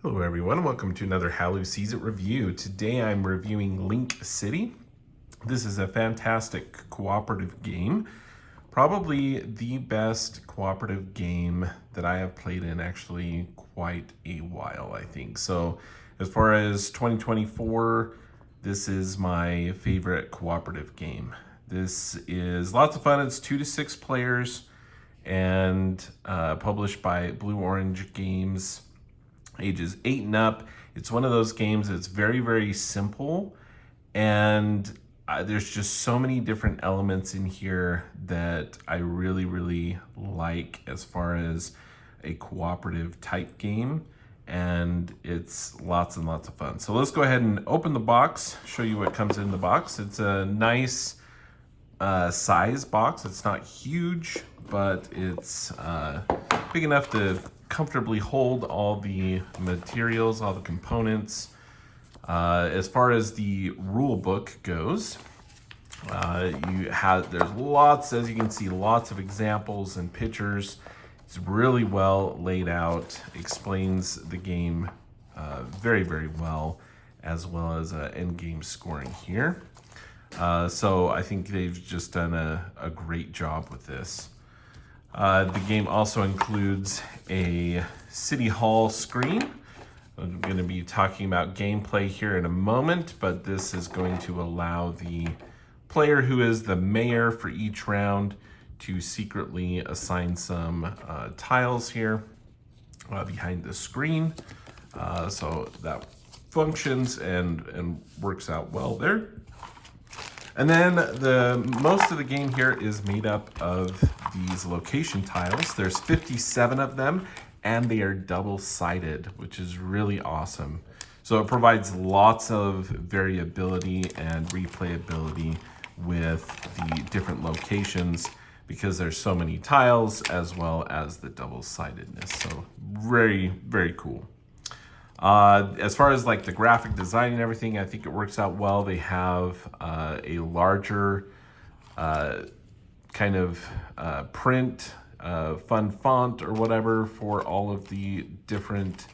Hello everyone and welcome to another Hallyu Sees It review. Today I'm reviewing Link City. This is a fantastic cooperative game. Probably the best cooperative game that I have played in actually quite a while, I think. So as far as 2024, this is my favorite cooperative game. This is lots of fun. It's 2 to 6 players and published by Blue Orange Games. Ages 8 and up. It's one of those games that's very, very simple, and there's just so many different elements in here that I really, really like as far as a cooperative type game, and it's lots and lots of fun. So let's go ahead and open the box, show you what comes in the box. It's a nice size box. It's not huge, but it's big enough to comfortably hold all the materials, all the components. As far as the rule book goes, there's lots, as you can see, lots of examples and pictures. It's really well laid out, explains the game very, very well as end game scoring here. So I think they've just done a great job with this. The game also includes a City Hall screen. I'm going to be talking about gameplay here in a moment, but this is going to allow the player who is the mayor for each round to secretly assign some tiles here behind the screen. So that functions and works out well there. And then most of the game here is made up of these location tiles. There's 57 of them, and they are double-sided, which is really awesome. So it provides lots of variability and replayability with the different locations because there's so many tiles as well as the double-sidedness. So very, very cool. As far as like the graphic design and everything, I think it works out well. They have a larger kind of print, fun font or whatever for all of the different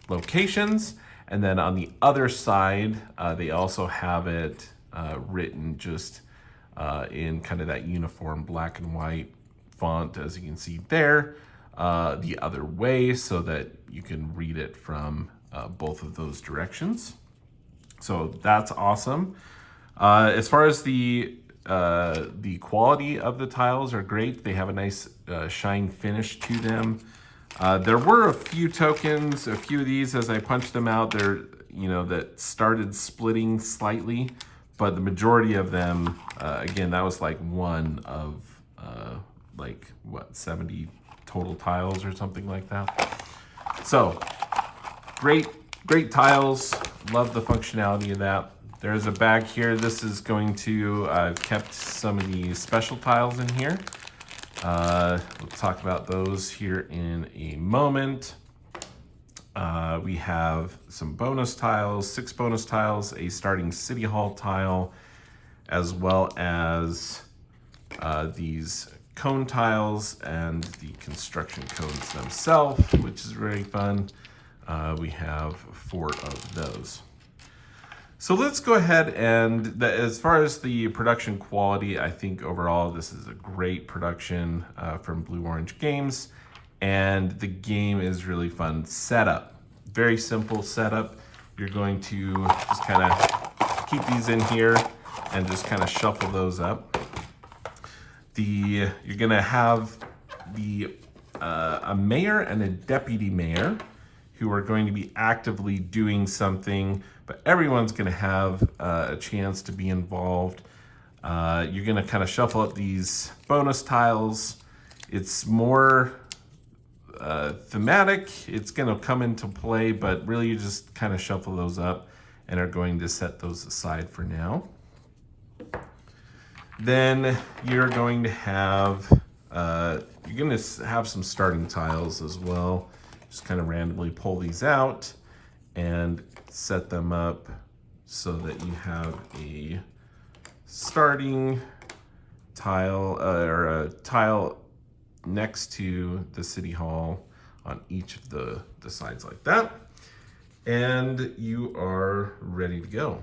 locations. And then on the other side, they also have it written just in kind of that uniform black and white font, as you can see there, the other way so that you can read it from both of those directions. So that's awesome. As far as the quality of the tiles are great. They have a nice shine finish to them. There were a few tokens, a few of these as I punched them out there, that started splitting slightly, but the majority of them, again, that was like one of 70 total tiles or something like that. So great tiles. Love the functionality of that. There's a bag here. This is going to, I've kept some of the special tiles in here. We'll talk about those here in a moment. We have some bonus tiles, 6 bonus tiles, a starting City Hall tile, as well as these cone tiles and the construction cones themselves, which is very fun. We have 4 of those. So let's go ahead and, as far as the production quality, I think overall this is a great production from Blue Orange Games, and the game is really fun. Setup, very simple setup. You're going to just kind of keep these in here and just kind of shuffle those up. You're gonna have a mayor and a deputy mayor who are going to be actively doing something, but everyone's gonna have a chance to be involved. You're gonna kind of shuffle up these bonus tiles. It's more thematic. It's gonna come into play, but really you just kind of shuffle those up and are going to set those aside for now. Then you're going to have, some starting tiles as well. Just kind of randomly pull these out and set them up so that you have a starting tile or a tile next to the City Hall on each of the sides like that. and you are ready to go.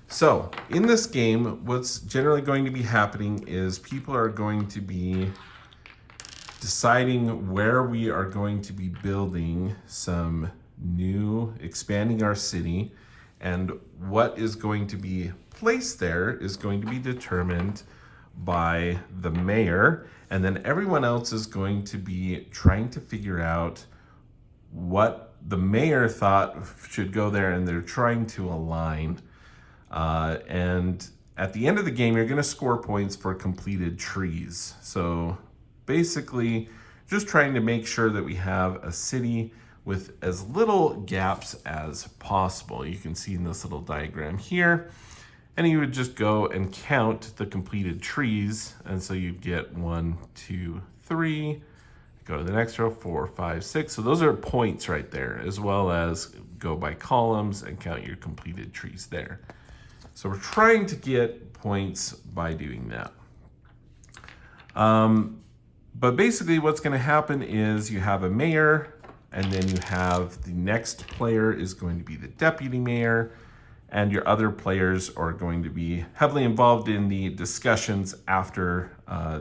So in this game, what's generally going to be happening is people are going to be deciding where we are going to be building some new, expanding our city, and what is going to be placed there is going to be determined by the mayor, and then everyone else is going to be trying to figure out what the mayor thought should go there, and they're trying to align. And at the end of the game, you're going to score points for completed trees. So basically, just trying to make sure that we have a city with as little gaps as possible. You can see in this little diagram here. And you would just go and count the completed trees. And so you'd get 1, 2, 3. Go to the next row, 4, 5, 6. So those are points right there, as well as go by columns and count your completed trees there. So we're trying to get points by doing that. But basically what's going to happen is you have a mayor, and then you have the next player is going to be the deputy mayor, and your other players are going to be heavily involved in the discussions after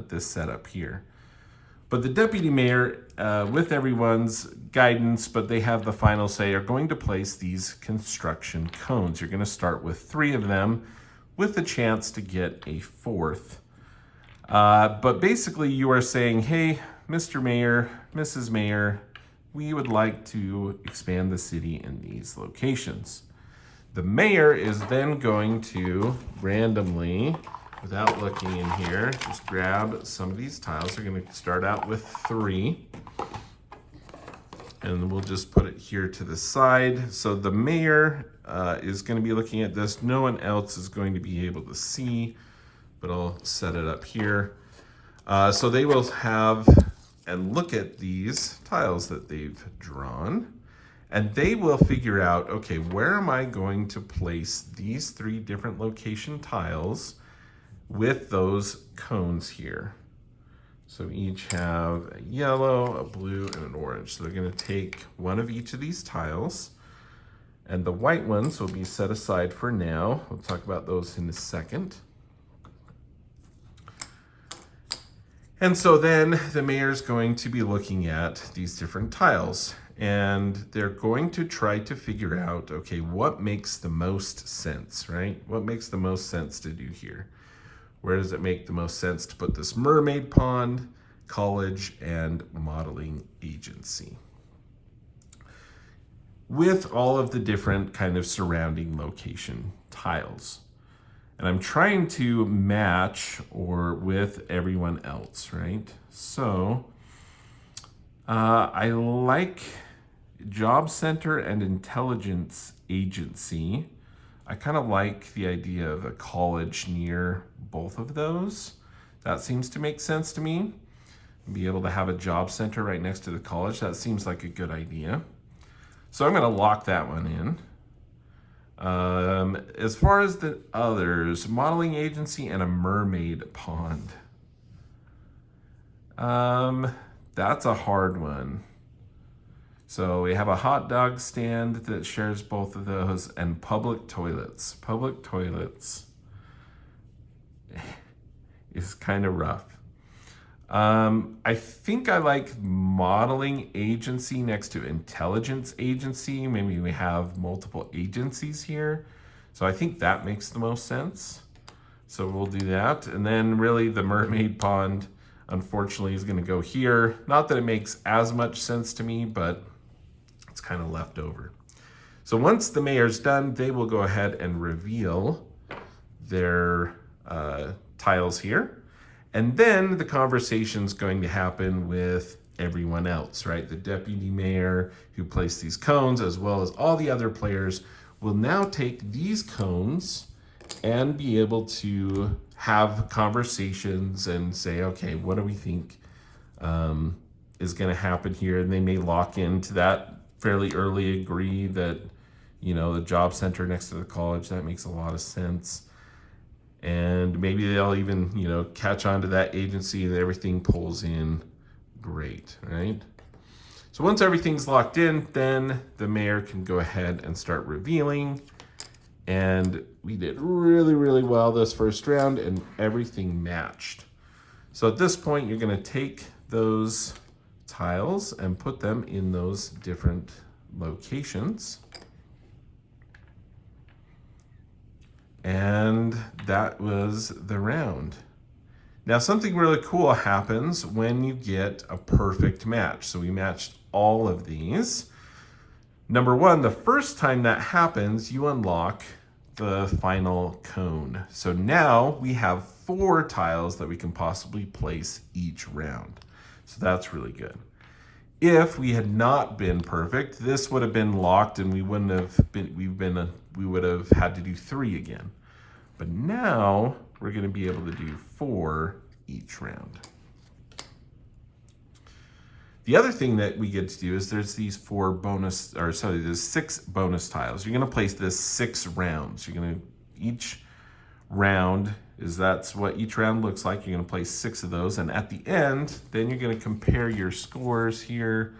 this setup here. But the deputy mayor, with everyone's guidance, but they have the final say, are going to place these construction cones. You're going to start with 3 of them with the chance to get a 4th. But basically you are saying, hey, Mr. Mayor, Mrs. Mayor, we would like to expand the city in these locations. The mayor is then going to randomly, without looking in here, just grab some of these tiles. We're going to start out with 3. And we'll just put it here to the side. So the mayor is going to be looking at this. No one else is going to be able to see, but I'll set it up here. So they will have and look at these tiles that they've drawn. And they will figure out, okay, where am I going to place these 3 different location tiles with those cones here? So each have a yellow, a blue, and an orange. So they're going to take one of each of these tiles, and the white ones will be set aside for now. We'll talk about those in a second. And so then the mayor's going to be looking at these different tiles, and they're going to try to figure out, okay, what makes the most sense, right? What makes the most sense to do here? Where does it make the most sense to put this mermaid pond, college, and modeling agency? With all of the different kind of surrounding location tiles. And I'm trying to match or with everyone else, right? So I like Job Center and Intelligence Agency. I kind of like the idea of a college near both of those. That seems to make sense to me. Be able to have a job center right next to the college. That seems like a good idea. So I'm going to lock that one in. As far as the others, modeling agency and a mermaid pond. That's a hard one. So we have a hot dog stand that shares both of those, and public toilets. Public toilets is kind of rough. I think I like modeling agency next to intelligence agency. Maybe we have multiple agencies here. So I think that makes the most sense. So we'll do that. And then really the mermaid pond, unfortunately, is going to go here. Not that it makes as much sense to me, but it's kind of left over. So once the mayor's done, they will go ahead and reveal their tiles here. And then the conversation's going to happen with everyone else, right? The deputy mayor who placed these cones, as well as all the other players, will now take these cones and be able to have conversations and say, okay, what do we think is going to happen here? And they may lock into that fairly early, agree that, you know, the job center next to the college, that makes a lot of sense. And maybe they'll even, you know, catch on to that agency and everything pulls in great, right? So once everything's locked in, then the mayor can go ahead and start revealing. And we did really, really well this first round, and everything matched. So at this point, you're going to take those tiles and put them in those different locations. And that was the round. Now, something really cool happens when you get a perfect match. So we matched all of these. Number one, the first time that happens, you unlock the final cone. So now we have 4 tiles that we can possibly place each round. So that's really good. If we had not been perfect, this would have been locked and we would have had to do 3 again. But now we're going to be able to do 4 each round. The other thing that we get to do is there's these 6 bonus tiles. You're going to place this 6 rounds. Each round that's what each round looks like. You're going to place 6 of those, and at the end, then you're going to compare your scores here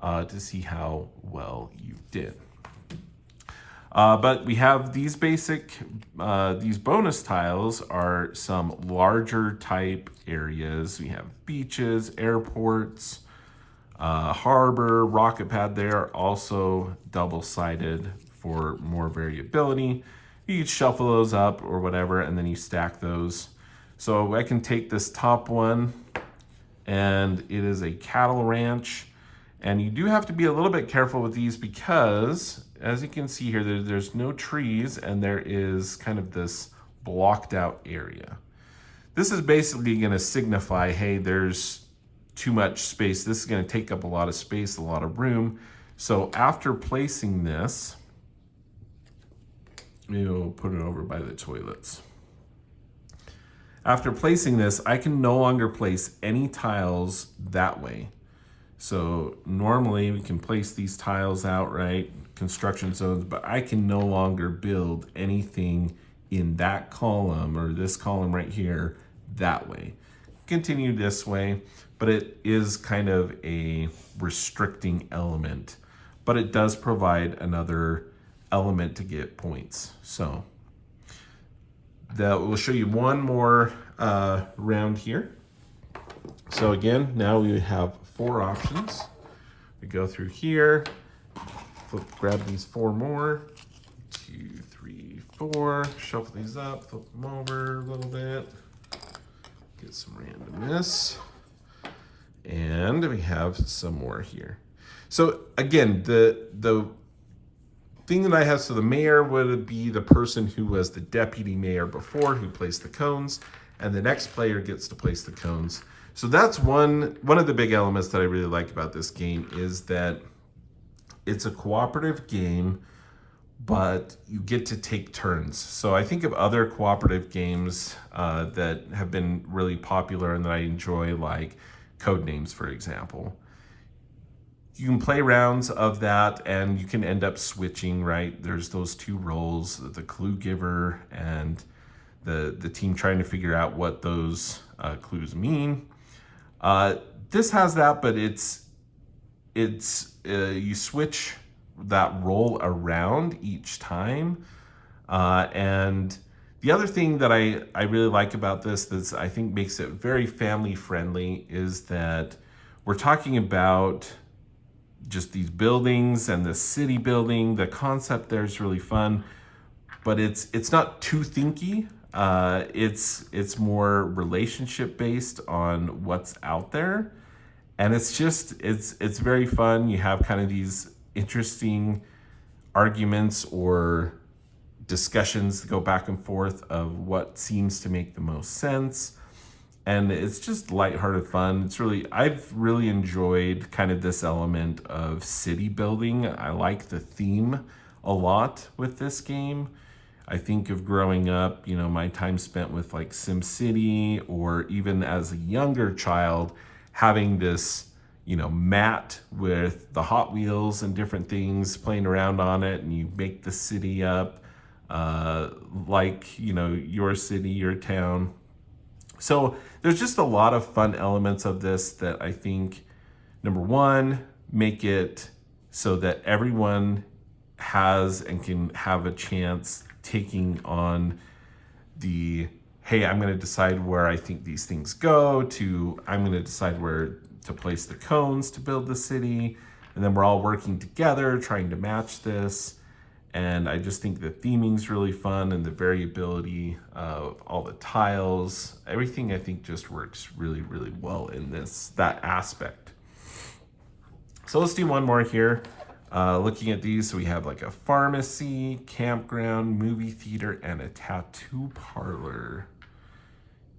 to see how well you did. But we have these these bonus tiles are some larger type areas. We have beaches, airports, harbor, rocket pad there, also double-sided for more variability. You can shuffle those up or whatever, and then you stack those. So I can take this top one, and it is a cattle ranch. And you do have to be a little bit careful with these because, as you can see here, there's no trees, and there is kind of this blocked out area. This is basically going to signify, hey, there's too much space. This is going to take up a lot of space, a lot of room. So after placing this, we'll put it over by the toilets. After placing this, I can no longer place any tiles that way. So normally we can place these tiles out, right? Construction zones, but I can no longer build anything in that column or this column right here that way. Continue this way, but it is kind of a restricting element, but it does provide another element to get points. So that will show you one more round here. So again, now we have 4 options. We go through here, grab these 4 more, 2, 3, 4, shuffle these up, flip them over a little bit, get some randomness, and we have some more here. So again, the thing that I have, so the mayor would be the person who was the deputy mayor before, who placed the cones, and the next player gets to place the cones. So that's one of the big elements that I really like about this game, is that it's a cooperative game, but you get to take turns. So I think of other cooperative games that have been really popular and that I enjoy, like Codenames, for example. You can play rounds of that and you can end up switching, right? There's those 2 roles, the clue giver and the team trying to figure out what those clues mean. This has that, but it's you switch that role around each time. And the other thing that I really like about this that I think makes it very family friendly is that we're talking about just these buildings and the city building. The concept there is really fun, but it's not too thinky. It's more relationship based on what's out there, and it's very fun. You have kind of these interesting arguments or discussions that go back and forth of what seems to make the most sense. And it's just lighthearted fun. I've really enjoyed kind of this element of city building. I like the theme a lot with this game. I think of growing up, my time spent with like SimCity, or even as a younger child, having this, mat with the Hot Wheels and different things, playing around on it, and you make the city up, like, your city, your town. So there's just a lot of fun elements of this that I think, number one, make it so that everyone has and can have a chance taking on the, hey, I'm going to decide where I think these things go, to I'm going to decide where to place the cones to build the city. And then we're all working together trying to match this. And I just think the theming's really fun, and the variability of all the tiles, everything I think just works really, really well in that aspect. So let's do one more here. Looking at these, so we have like a pharmacy, campground, movie theater, and a tattoo parlor.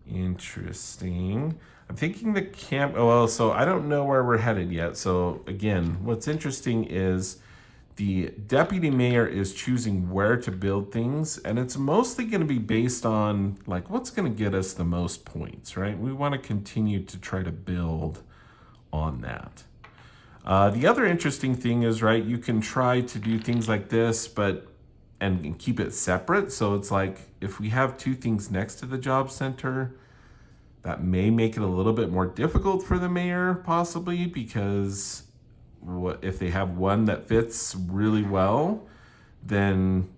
Interesting. I'm thinking the so I don't know where we're headed yet. So again, what's interesting is the deputy mayor is choosing where to build things, and it's mostly going to be based on like what's going to get us the most points, right? We want to continue to try to build on that. The other interesting thing is, right, you can try to do things like this, and keep it separate. So it's like if we have two things next to the job center, that may make it a little bit more difficult for the mayor, possibly, because if they have one that fits really well, then,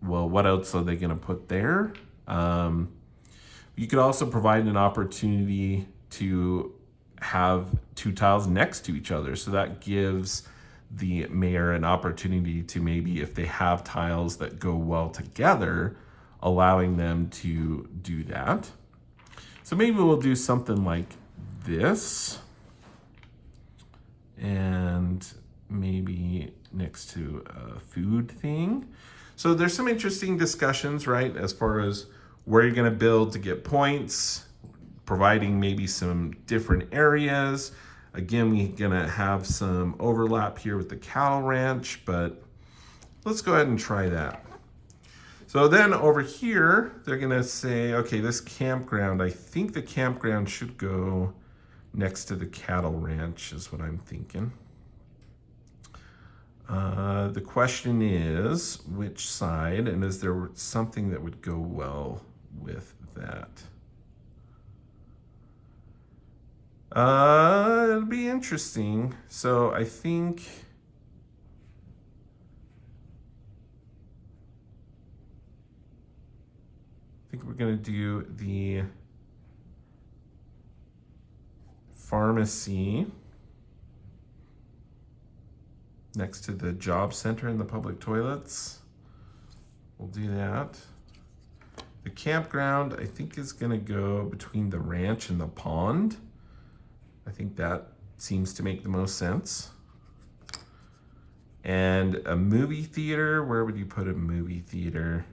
well, what else are they going to put there? You could also provide an opportunity to have two tiles next to each other. So that gives the mayor an opportunity to, maybe if they have tiles that go well together, allowing them to do that. So maybe we'll do something like this, and maybe next to a food thing. So there's some interesting discussions, right, as far as where you're going to build to get points, providing maybe some different areas. Again, we're going to have some overlap here with the cattle ranch, but let's go ahead and try that. So then over here, they're going to say, okay, this campground, I think the campground should go next to the cattle ranch is what I'm thinking. The question is which side, and is there something that would go well with that? It'll be interesting. So I think we're gonna do the pharmacy next to the job center and the public toilets. We'll do that. The campground, I think, is gonna go between the ranch and the pond. I think that seems to make the most sense. And a movie theater, where would you put a movie theater?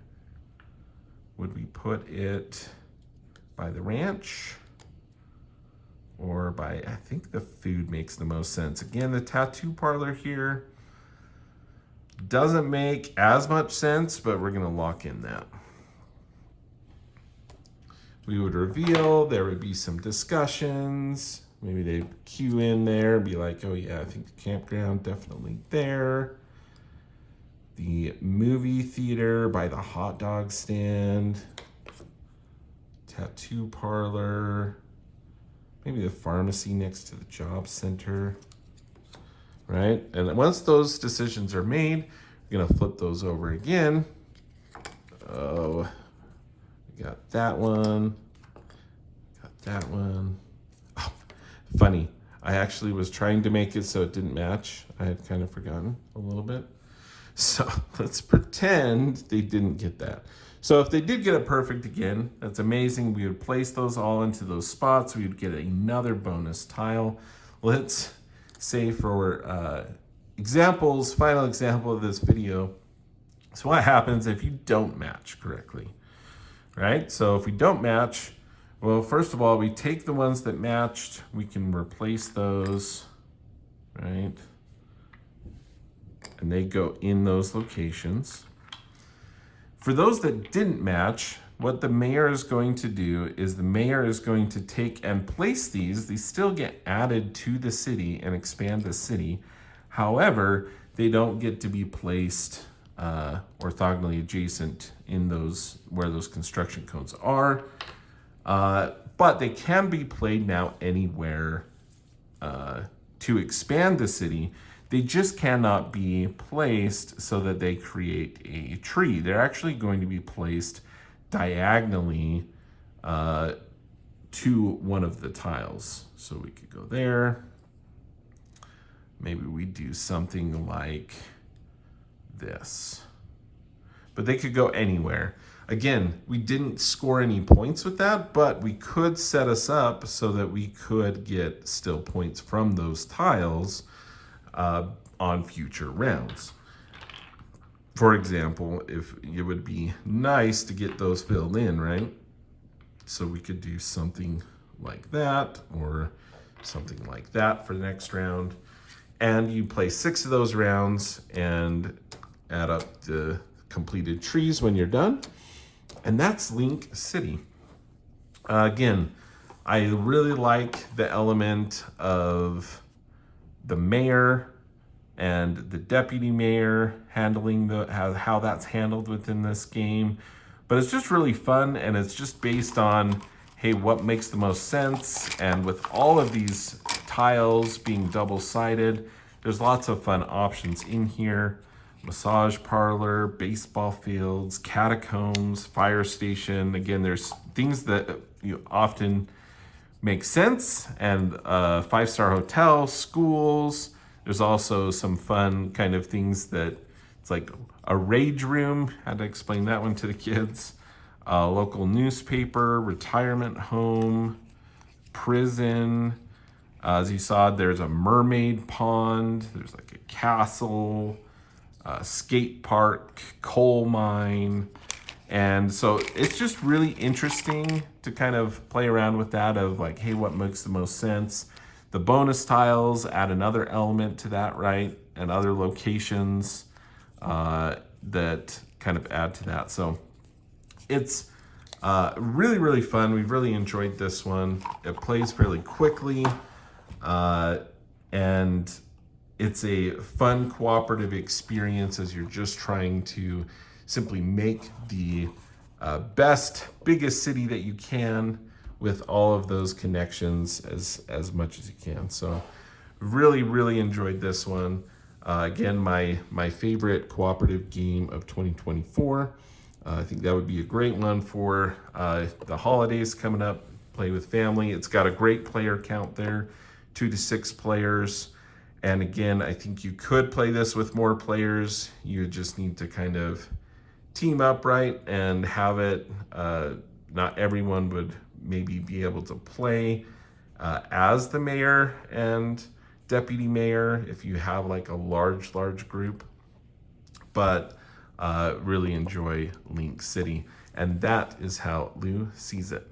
Would we put it by the ranch? Or by, I think the food makes the most sense. Again, the tattoo parlor here doesn't make as much sense, but we're gonna lock in that. We would reveal, there would be some discussions. Maybe they cue in there and be like, oh yeah, I think the campground definitely there. The movie theater by the hot dog stand. Tattoo parlor. Maybe the pharmacy next to the job center. Right? And once those decisions are made, we're gonna flip those over again. Oh, we got that one. Got that one. Funny, I actually was trying to make it so it didn't match. I had kind of forgotten a little bit. So let's pretend they didn't get that. So if they did get it perfect again, that's amazing. We would place those all into those spots. We would get another bonus tile. Let's say for examples, final example of this video. So what happens if you don't match correctly, right? So if we don't match, well, first of all, we take the ones that matched, we can replace those, right? And they go in those locations. For those that didn't match, what the mayor is going to do is the mayor is going to take and place these still get added to the city and expand the city. However, they don't get to be placed orthogonally adjacent in those, where those construction codes are. But they can be played now anywhere to expand the city. They just cannot be placed so that they create a tree. They're actually going to be placed diagonally to one of the tiles. So we could go there. Maybe we do something like this. But they could go anywhere. Again, we didn't score any points with that, but we could set us up so that we could get still points from those tiles on future rounds. For example, if it would be nice to get those filled in, right? So we could do something like that or something like that for the next round. And you play 6 of those rounds and add up the completed trees when you're done. And that's Link City. Again, I really like the element of the mayor and the deputy mayor handling how that's handled within this game. But it's just really fun, and it's just based on, hey, what makes the most sense? And with all of these tiles being double-sided, there's lots of fun options in here. Massage parlor, baseball fields, catacombs, fire station. Again, there's things that you often make sense, and 5-star hotel, schools. There's also some fun kind of things that it's like a rage room. Had to explain that one to the kids. Local newspaper, retirement home, prison. As you saw, there's a mermaid pond. There's like a castle, skate park, coal mine. And so it's just really interesting to kind of play around with that of like, hey, what makes the most sense? The bonus tiles add another element to that, right? And other locations that kind of add to that. So it's really, really fun. We've really enjoyed this one. It plays fairly quickly. And it's a fun cooperative experience as you're just trying to simply make the best, biggest city that you can with all of those connections as much as you can. So really, really enjoyed this one. Again, my favorite cooperative game of 2024. I think that would be a great one for the holidays coming up, play with family. It's got a great player count there, 2 to 6 players. And again, I think you could play this with more players. You just need to kind of team up, right, and have it. Not everyone would maybe be able to play as the mayor and deputy mayor if you have like a large group. But really enjoy Link City. And that is how Lou sees it.